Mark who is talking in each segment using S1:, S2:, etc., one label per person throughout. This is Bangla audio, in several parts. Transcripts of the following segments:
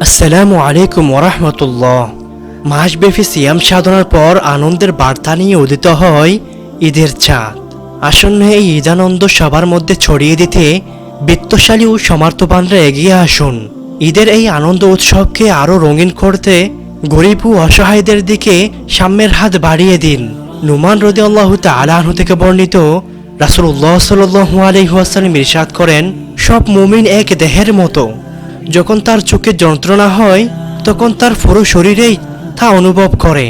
S1: আসসালামু আলাইকুম ওরহমতুল্লাহ। মাসব্যাপী সিয়াম সাধনার পর আনন্দের বার্তা নিয়ে উদিত হয় ঈদের চাঁদ। আসন্ন এই ঈদানন্দ সবার মধ্যে ছড়িয়ে দিতে বিত্তশালী ও সমর্থবানরা এগিয়ে আসুন। ঈদের এই আনন্দ উৎসবকে আরও রঙিন করতে গরিব ও অসহায়দের দিকে সাম্যের হাত বাড়িয়ে দিন। নুমান রাদিয়াল্লাহু তাআলা আনহু থেকে বর্ণিত, রাসূলুল্লাহ সাল্লাল্লাহু আলাইহি ওয়াসাল্লাম ইরশাদ করেন, সব মুমিন এক দেহের মতো। যখন তার চোখে যন্ত্রণা হয় তখন তার পুরো শরীরেই তা অনুভব করে।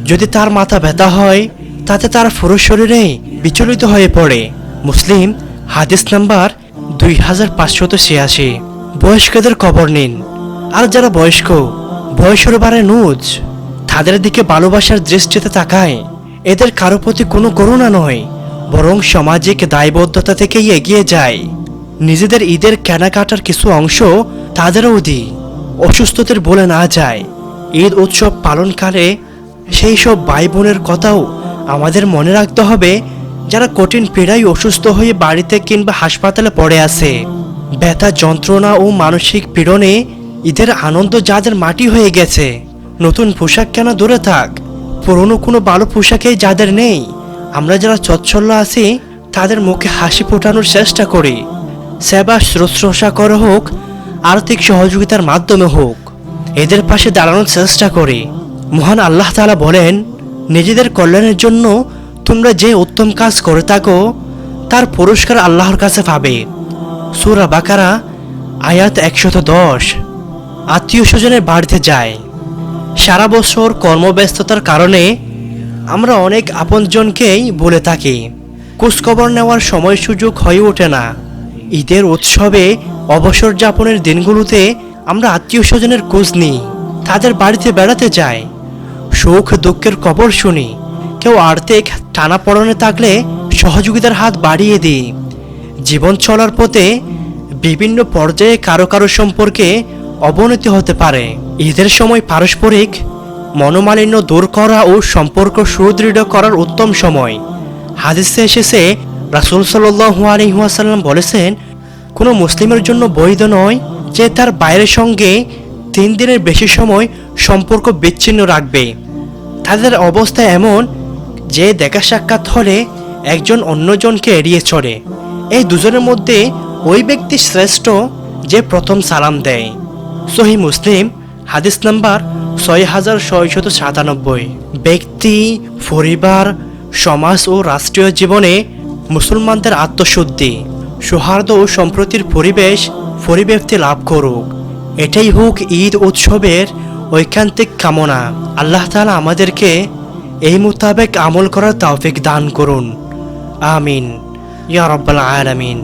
S1: যদি তার মাথা ব্যথা হয় তাতে তার পুরো শরীরেই বিচলিত হয়ে পড়ে। মুসলিম হাদিস নাম্বার 2586। বয়স্কদের খবর নিন। আর যারা বয়স্ক, বয়সের বারে নুজ, তাদের দিকে ভালোবাসার দৃষ্টিতে তাকায়। এদের কারো প্রতি কোনো করুণা নয়, বরং সামাজিক দায়বদ্ধতা থেকেই এগিয়ে যায়। নিজেদের ঈদের কেনাকাটার কিছু অংশ তাদেরও দিই, অসুস্থদের বলে না যায়। ঈদ উৎসব পালনকালে সেই সব ভাই বোনের কথাও আমাদের মনে রাখতে হবে যারা কঠিন পীড়ায় অসুস্থ হয়ে বাড়িতে কিংবা হাসপাতালে পড়ে আছে। ব্যথা, যন্ত্রণা ও মানসিক পীড়নে ঈদের আনন্দ যাদের মাটি হয়ে গেছে। নতুন পোশাক কেনা দূরে থাক, পুরনো কোনো ভালো পোশাকেই যাদের নেই, আমরা যারা চচ্ছল্য আছি তাদের মুখে হাসি ফোটানোর চেষ্টা করি। সেবা শুশ্রূষা করা হোক, আর্থিক সহযোগিতার মাধ্যমে হোক, এদের পাশে দাঁড়ানোর চেষ্টা করি। মহান আল্লাহ তাআলা বলেন, নিজেদের কল্যাণের জন্য তোমরা যে উত্তম কাজ করে থাকো তার পুরস্কার আল্লাহর কাছে পাবে। সূরা বাকারা আয়াত 110। আত্মীয় স্বজনের বাড়িতে যায়। সারা বছর কর্মব্যস্ততার কারণে আমরা অনেক আপনজনকেই বলে থাকি, খোঁজখবর নেওয়ার সময় সুযোগ হয়ে ওঠে না। ঈদের উৎসবে অবসর যাপনের দিনগুলোতে আমরা আত্মীয় স্বজনের খোঁজ নিই, তাদের বাড়িতে বেড়াতে যাই, সুখ দুঃখের খবর শুনি। কেউ আর্থিক টানাপড়নে থাকলে সহযোগিতার হাত বাড়িয়ে দিই। জীবন চলার পথে বিভিন্ন পর্যায়ে কারো কারো সম্পর্কে অবনতি হতে পারে। ঈদের সময় পারস্পরিক মনোমালিন্য দূর করা ও সম্পর্ক সুদৃঢ় করার উত্তম সময়। হাদিসে এসেছে, রাসূল সাল্লাল্লাহু আলাইহি ওয়াসাল্লাম বলেছেন, কোনো মুসলিমের জন্য বৈধ নয় যে তার বাইরের সঙ্গে 3 দিনের বেশি সময় সম্পর্ক বিচ্ছিন্ন রাখবে। তাদের অবস্থা এমন যে দেখা সাক্ষাৎ হলে একজন অন্যজনকে এড়িয়ে চলে। এই দুজনের মধ্যে ওই ব্যক্তি শ্রেষ্ঠ যে প্রথম সালাম দেয়। সহিহ মুসলিম হাদিস নাম্বার 6697। ব্যক্তি, পরিবার, সমাজ ও রাষ্ট্রীয় জীবনে মুসলমানদের আত্মশুদ্ধি, সৌহার্দ্য ও সম্প্রীতির পরিব্যক্তি লাভ করুক, এটাই হোক ঈদ উৎসবের ঐকান্তিক কামনা। আল্লাহ তাআলা আমাদেরকে এই মোতাবেক আমল করার তৌফিক দান করুন। আমিন ইয়া রাব্বাল আলামিন।